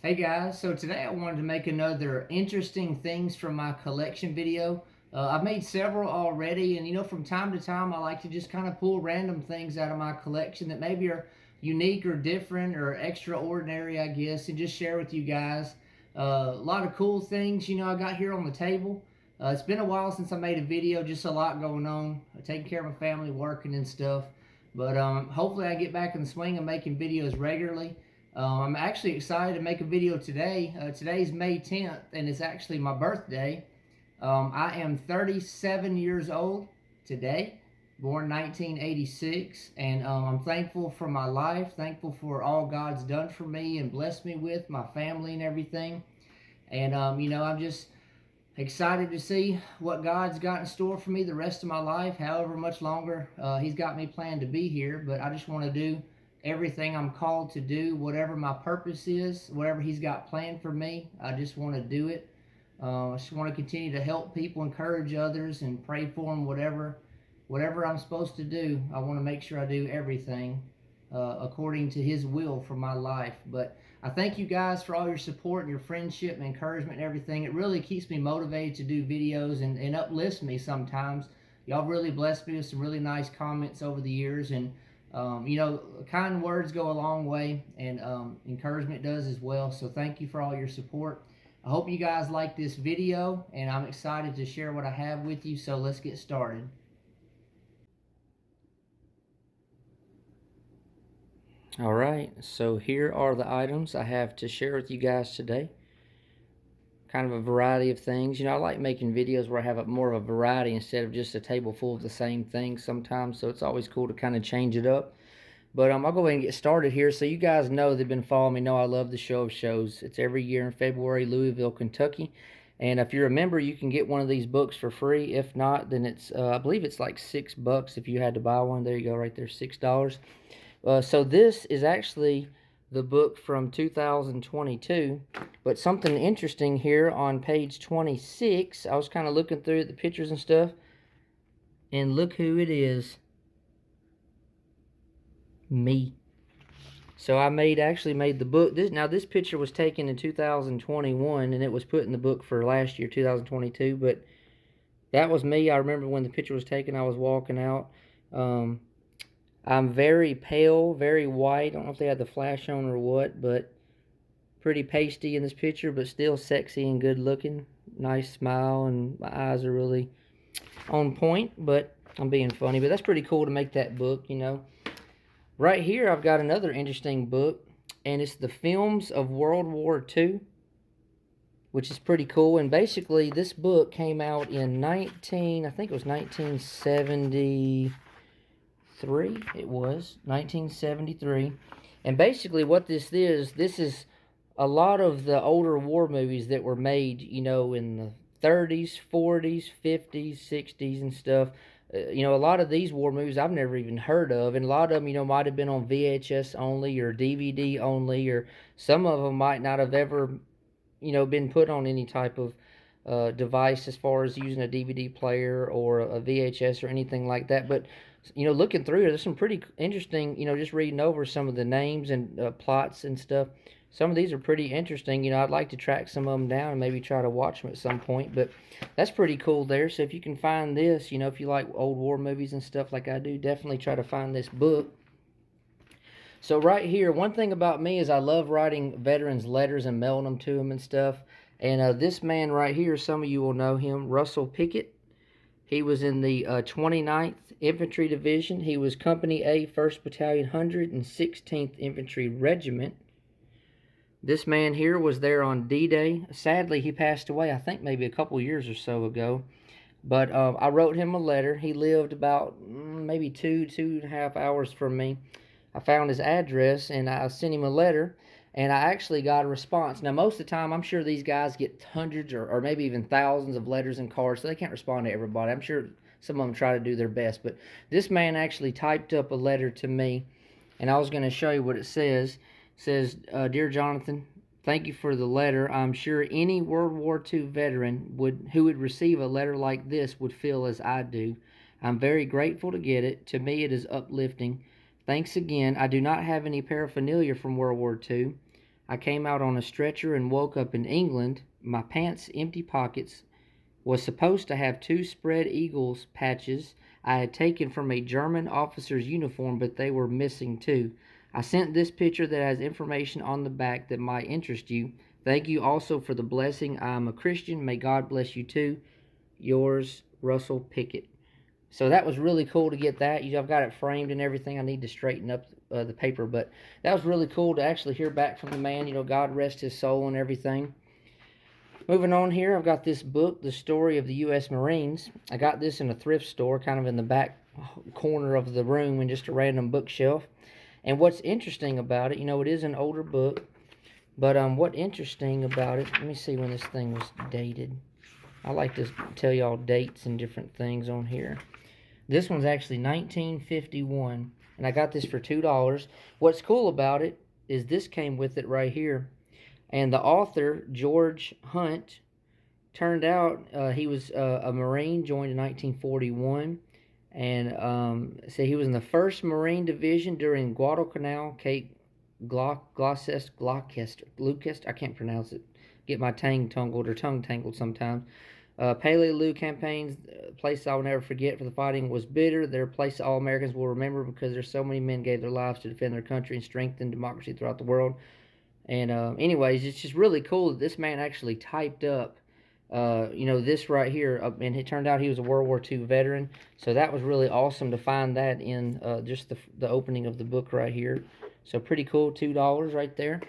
Hey guys, so today I wanted to make another interesting things from my collection video. I've made several already, and from time to time I like to just kind of pull random things out of my collection that maybe are unique or different or extraordinary, I guess, and just share with you guys. A lot of cool things, I got here on the table. It's been a while since I made a video, just a lot going on, taking care of my family, working and stuff. But hopefully I get back in the swing of making videos regularly. I'm actually excited to make a video today. Today's May 10th, and it's actually my birthday. I am 37 years old today, born 1986, and I'm thankful for my life, thankful for all God's done for me and blessed me with, my family and everything. And, I'm just excited to see what God's got in store for me the rest of my life, however much longer He's got me planned to be here. But I just want to do everything I'm called to do, whatever my purpose is, whatever He's got planned for me. I just want to do it. I just want to continue to help people, encourage others, and pray for them. Whatever I'm supposed to do, I want to make sure I do everything according to His will for my life. But I thank you guys for all your support and your friendship and encouragement and everything. It really keeps me motivated to do videos and uplifts me sometimes. Y'all really blessed me with some really nice comments over the years, and kind words go a long way, and encouragement does as well. So thank you for all your support. I hope you guys like this video, and I'm excited to share what I have with you. So let's get started. All right, so here are the items I have to share with you guys today. Kind of a variety of things. I like making videos where I have more of a variety instead of just a table full of the same things sometimes. So it's always cool to kind of change it up. But I'll go ahead and get started here. So you guys know, they've been following me, know I love the show of shows. It's every year in February, Louisville, Kentucky. And if you're a member, you can get one of these books for free. If not, then it's I believe it's like $6 if you had to buy one. There you go, right there, $6. So this is actually the book from 2022. But something interesting here on page 26, I was kind of looking through the pictures and stuff, and look who it is. Me. So I actually made the book. This picture was taken in 2021, and it was put in the book for last year, 2022. But that was me. I remember when the picture was taken, I was walking out. I'm very pale, very white. I don't know if they had the flash on or what, but pretty pasty in this picture, but still sexy and good looking. Nice smile, and my eyes are really on point, but I'm being funny. But that's pretty cool to make that book, Right here, I've got another interesting book, and it's the films of World War II, which is pretty cool. And basically, this book came out in I think it was 1973. It was 1973. And basically, what this is a lot of the older war movies that were made, in the 30s, 40s, 50s, 60s, and stuff. A lot of these war movies I've never even heard of, and a lot of them, might have been on VHS only or DVD only, or some of them might not have ever, been put on any type of device as far as using a DVD player or a VHS or anything like that. But looking through it, there's some pretty interesting. Just reading over some of the names and plots and stuff. Some of these are pretty interesting. I'd like to track some of them down and maybe try to watch them at some point. But that's pretty cool there. So if you can find this, if you like old war movies and stuff like I do, definitely try to find this book. So right here, one thing about me is I love writing veterans letters and mailing them to them and stuff. And this man right here, some of you will know him, Russell Pickett. He was in the 29th Infantry Division. He was Company A, 1st Battalion, 116th Infantry Regiment. This man here was there on D-Day. Sadly, he passed away, I think maybe a couple years or so ago. But I wrote him a letter. He lived about maybe 2.5 hours from me. I found his address, and I sent him a letter, and I actually got a response. Now, most of the time, I'm sure these guys get hundreds or maybe even thousands of letters and cards, so they can't respond to everybody. I'm sure some of them try to do their best. But this man actually typed up a letter to me, and I was going to show you what it says. It says, Dear Jonathan, thank you for the letter. I'm sure any World War II veteran who would receive a letter like this would feel as I do. I'm very grateful to get it. To me, it is uplifting. Thanks again. I do not have any paraphernalia from World War II. I came out on a stretcher and woke up in England. My pants' empty pockets was supposed to have two spread eagles patches I had taken from a German officer's uniform, but they were missing too. I sent this picture that has information on the back that might interest you. Thank you also for the blessing. I am a Christian. May God bless you too. Yours, Russell Pickett. So that was really cool to get that. I've got it framed and everything. I need to straighten up the paper, but that was really cool to actually hear back from the man. God rest his soul and everything. Moving on here, I've got this book, The Story of the U.S. Marines. I got this in a thrift store, kind of in the back corner of the room in just a random bookshelf. And what's interesting about it, it is an older book, but what's interesting about it, let me see when this thing was dated. I like to tell y'all dates and different things on here. This one's actually 1951, and I got this for $2. What's cool about it is this came with it right here. And the author, George Hunt, turned out he was a Marine, joined in 1941. And so he was in the 1st Marine Division during Guadalcanal, Cape Gloucester, I can't pronounce it. Get my tongue tangled sometimes. Paley campaigns, place I will never forget for the fighting was bitter. They're a place all Americans will remember because there's so many men gave their lives to defend their country and strengthen democracy throughout the world. And anyways, it's just really cool that this man actually typed up, this right here. And it turned out he was a World War II veteran. So that was really awesome to find that in just the opening of the book right here. So pretty cool, $2 right there.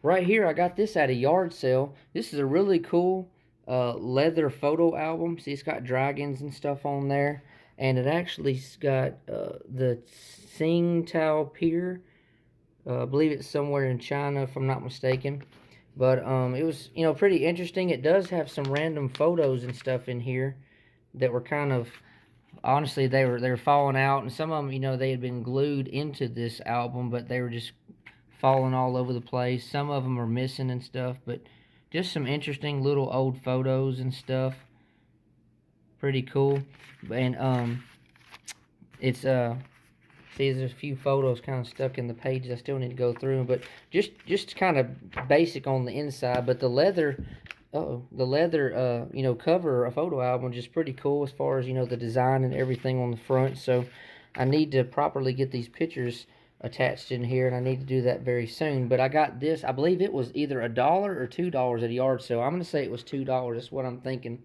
Right here, I got this at a yard sale. This is a really cool leather photo album. See, it's got dragons and stuff on there. And it actually's got the Tsingtao Pier. I believe it's somewhere in China, if I'm not mistaken. But it was, pretty interesting. It does have some random photos and stuff in here that were kind of, honestly, they were falling out. And some of them, they had been glued into this album, but they were just falling all over the place. Some of them are missing and stuff, but just some interesting little old photos and stuff. Pretty cool. And it's see, there's a few photos kind of stuck in the pages. I still need to go through them, but just kind of basic on the inside. But the leather, cover a photo album is just pretty cool as far as the design and everything on the front. So I need to properly get these pictures attached in here, and I need to do that very soon. But I got this. I believe it was either $1 or $2 at a yard sale. I'm gonna say it was $2. That's what I'm thinking.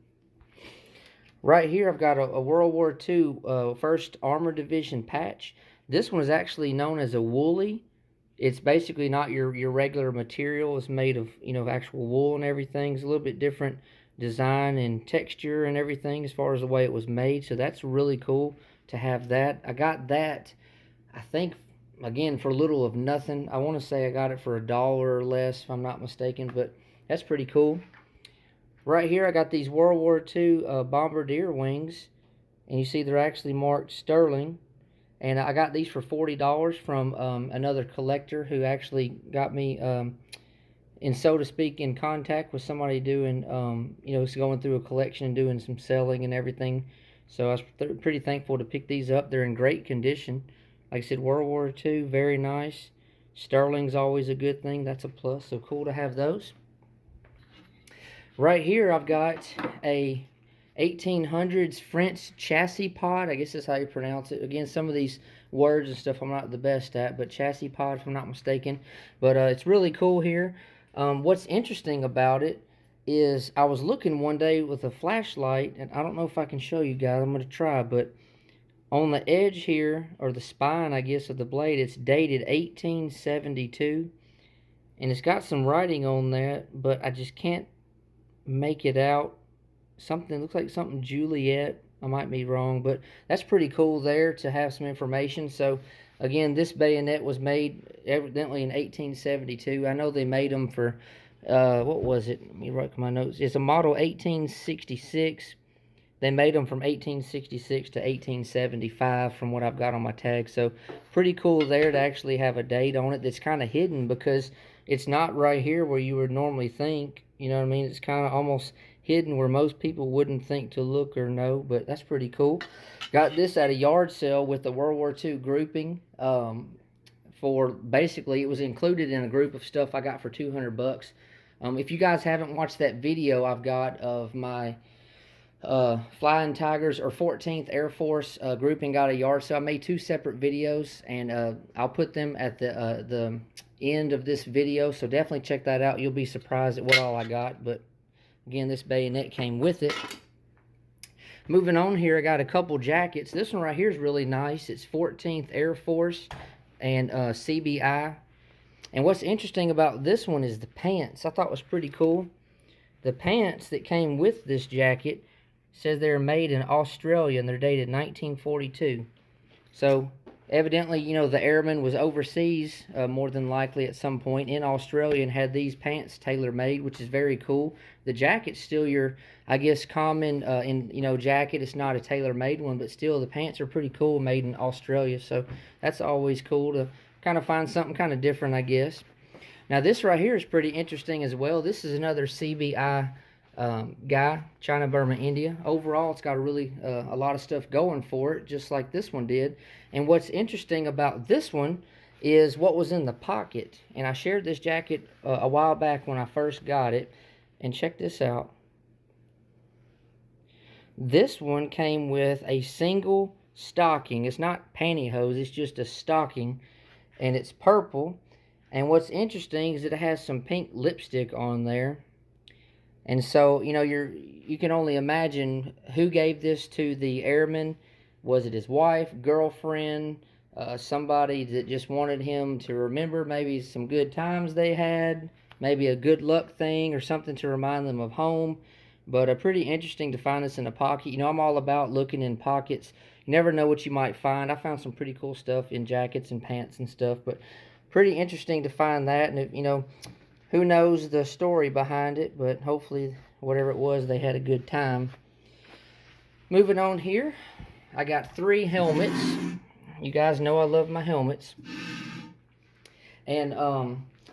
Right here, I've got a World War II 1st Armored Division patch. This one is actually known as a woolly. It's basically not your regular material. It's made of, actual wool and everything. It's a little bit different design and texture and everything as far as the way it was made. So that's really cool to have that. I got that, I think, again, for a little of nothing. I want to say I got it for $1 or less, if I'm not mistaken, but that's pretty cool. Right here, I got these World War II bombardier wings, and you see they're actually marked sterling. And I got these for $40 from another collector who actually got me, in so to speak, in contact with somebody doing, going through a collection and doing some selling and everything. So I was pretty thankful to pick these up. They're in great condition. Like I said, World War II, very nice. Sterling's always a good thing. That's a plus, so cool to have those. Right here, I've got a 1800s French chassis pod. I guess that's how you pronounce it. Again, some of these words and stuff I'm not the best at, but chassis pod, if I'm not mistaken. But it's really cool here. What's interesting about it is I was looking one day with a flashlight, and I don't know if I can show you guys. I'm going to try, but on the edge here, or the spine, I guess, of the blade, it's dated 1872. And it's got some writing on that, but I just can't make it out. Something looks like something Juliet. I might be wrong, but that's pretty cool there to have some information. So again, this bayonet was made evidently in 1872. I know they made them for what was it? Let me write my notes. It's a model 1866. They made them from 1866 to 1875 from what I've got on my tag. So pretty cool there to actually have a date on it that's kind of hidden because it's not right here where you would normally think. You know what I mean? It's kind of almost hidden where most people wouldn't think to look or know, but that's pretty cool. Got this at a yard sale with the World War II grouping for basically, it was included in a group of stuff I got for 200 bucks. If you guys haven't watched that video I've got of my Flying Tigers or 14th Air Force grouping got a yard sale, I made 2 separate videos, and I'll put them at the end of this video, so definitely check that out. You'll be surprised at what all I got, but again, this bayonet came with it. Moving on here, I got a couple jackets. This one right here is really nice. It's 14th Air Force and CBI. And what's interesting about this one is the pants. I thought was pretty cool. The pants that came with this jacket says they're made in Australia and they're dated 1942. So evidently, you know, the airman was overseas more than likely at some point in Australia and had these pants tailor-made, which is very cool. The jacket's still your, I guess, common jacket. It's not a tailor-made one, but still the pants are pretty cool, made in Australia. So that's always cool to kind of find something kind of different, I guess. Now this right here is pretty interesting as well. This is another CBI guy, China, Burma, India. Overall, it's got a lot of stuff going for it, just like this one did. And what's interesting about this one is what was in the pocket. And I shared this jacket a while back when I first got it. And check this out. This one came with a single stocking. It's not pantyhose, it's just a stocking. And it's purple. And what's interesting is that it has some pink lipstick on there. And so, you know, you can only imagine who gave this to the airman. Was it his wife, girlfriend, somebody that just wanted him to remember maybe some good times they had, maybe a good luck thing or something to remind them of home. But pretty interesting to find this in a pocket. You know, I'm all about looking in pockets. You never know what you might find. I found some pretty cool stuff in jackets and pants and stuff, but pretty interesting to find that. And, if, you know, who knows the story behind it, but hopefully, whatever it was, they had a good time. Moving on here, I got 3 helmets. You guys know I love my helmets. And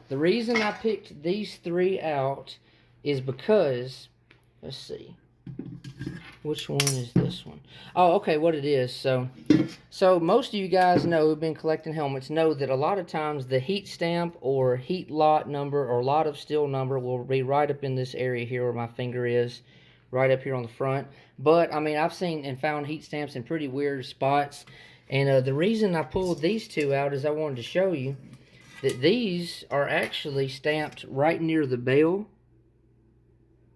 the reason I picked these 3 out is because, let's see, which one is this one? Oh, okay, what it is. So most of you guys know who've been collecting helmets know that a lot of times the heat stamp or heat lot number or lot of steel number will be right up in this area here where my finger is, right up here on the front. But, I mean, I've seen and found heat stamps in pretty weird spots. And the reason I pulled these 2 out is I wanted to show you that these are actually stamped right near the bell.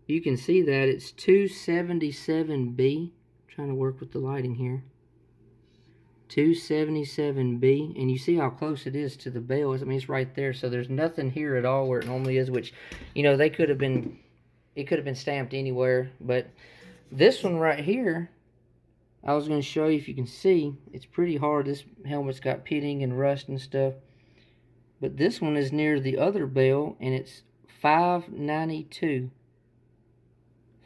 You can see that it's 277B. Trying to work with the lighting here. 277B, and you see how close it is to the bell. I mean, it's right there, so there's nothing here at all where it normally is, which, you know, it could have been stamped anywhere. But this one right here, I was going to show you if you can see. It's pretty hard. This helmet's got pitting and rust and stuff. But this one is near the other bell, and it's 592.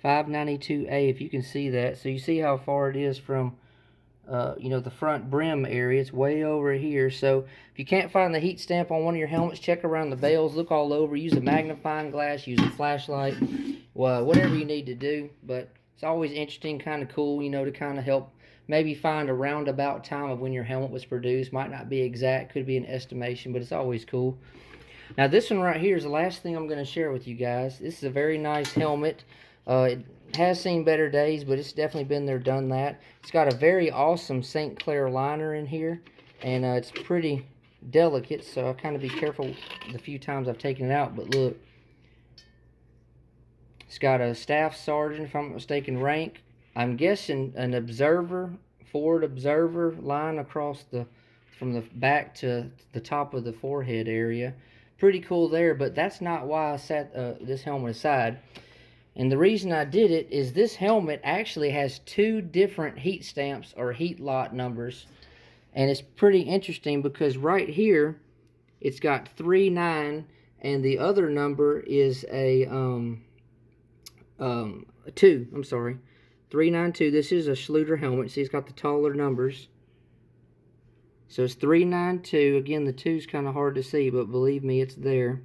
592A, if you can see that. So you see how far it is from, you know, the front brim area. It's way over here. So if you can't find the heat stamp on one of your helmets, check around the bells, look all over, use a magnifying glass, use a flashlight, well, whatever you need to do. But it's always interesting, kind of cool, you know, to kind of help maybe find a roundabout time of when your helmet was produced. Might not be exact, could be an estimation, but it's always cool. Now this one right here is the last thing I'm going to share with you guys. This is a very nice helmet. It has seen better days, but it's definitely been there, done that. It's got a very awesome St. Clair liner in here, and it's pretty delicate, so I kind of be careful the few times I've taken it out. But look, it's got a staff sergeant, if I'm not mistaken, rank. I'm guessing an observer, forward observer line across from the back to the top of the forehead area. Pretty cool there, but that's not why I set this helmet aside. And the reason I did it is this helmet actually has 2 different heat stamps or heat lot numbers. And it's pretty interesting because right here, it's got 39, and the other number is a 2. I'm sorry, 392. This is a Schluter helmet. See, it's got the taller numbers. So it's 392. Again, the 2's kind of hard to see, but believe me, it's there.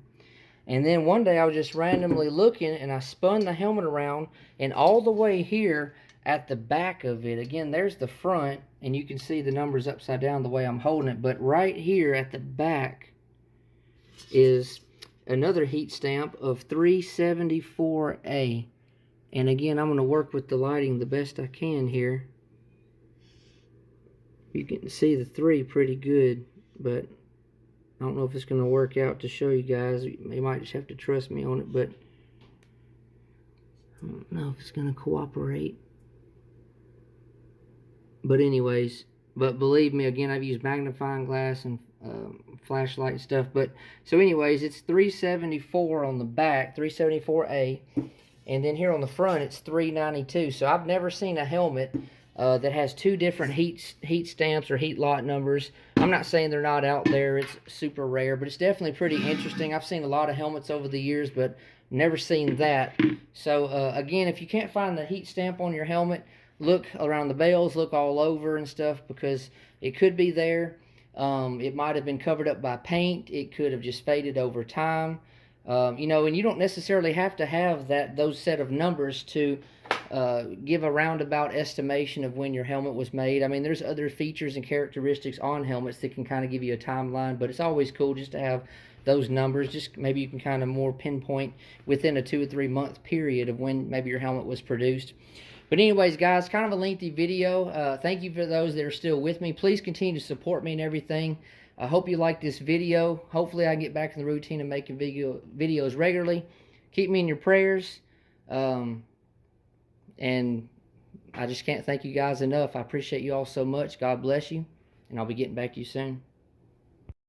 And then one day I was just randomly looking, and I spun the helmet around, and all the way here at the back of it, again, there's the front, and you can see the numbers upside down the way I'm holding it. But right here at the back is another heat stamp of 374A. And again, I'm going to work with the lighting the best I can here. You can see the 3 pretty good, but I don't know if it's going to work out to show you guys. You might just have to trust me on it, but I don't know if it's going to cooperate. But anyways, but believe me, again, I've used magnifying glass and flashlight and stuff. But so anyways, it's 374 on the back, 374A. And then here on the front, it's 392. So I've never seen a helmet that has 2 different heat stamps or heat lot numbers. I'm not saying they're not out there. It's super rare, but it's definitely pretty interesting. I've seen a lot of helmets over the years, but never seen that. So again, if you can't find the heat stamp on your helmet, look around the bells, look all over and stuff, because it could be there. It might have been covered up by paint. It could have just faded over time. You know, and you don't necessarily have to have those set of numbers to give a roundabout estimation of when your helmet was made. I mean, there's other features and characteristics on helmets that can kind of give you a timeline, but it's always cool just to have those numbers. Just maybe you can kind of more pinpoint within a 2 or 3 month period of when maybe your helmet was produced. But anyways, guys, kind of a lengthy video. Thank you for those that are still with me. Please continue to support me and everything. I hope you like this video. Hopefully I can get back in the routine of making videos regularly. Keep me in your prayers. And I just can't thank you guys enough. I appreciate you all so much. God bless you. And I'll be getting back to you soon.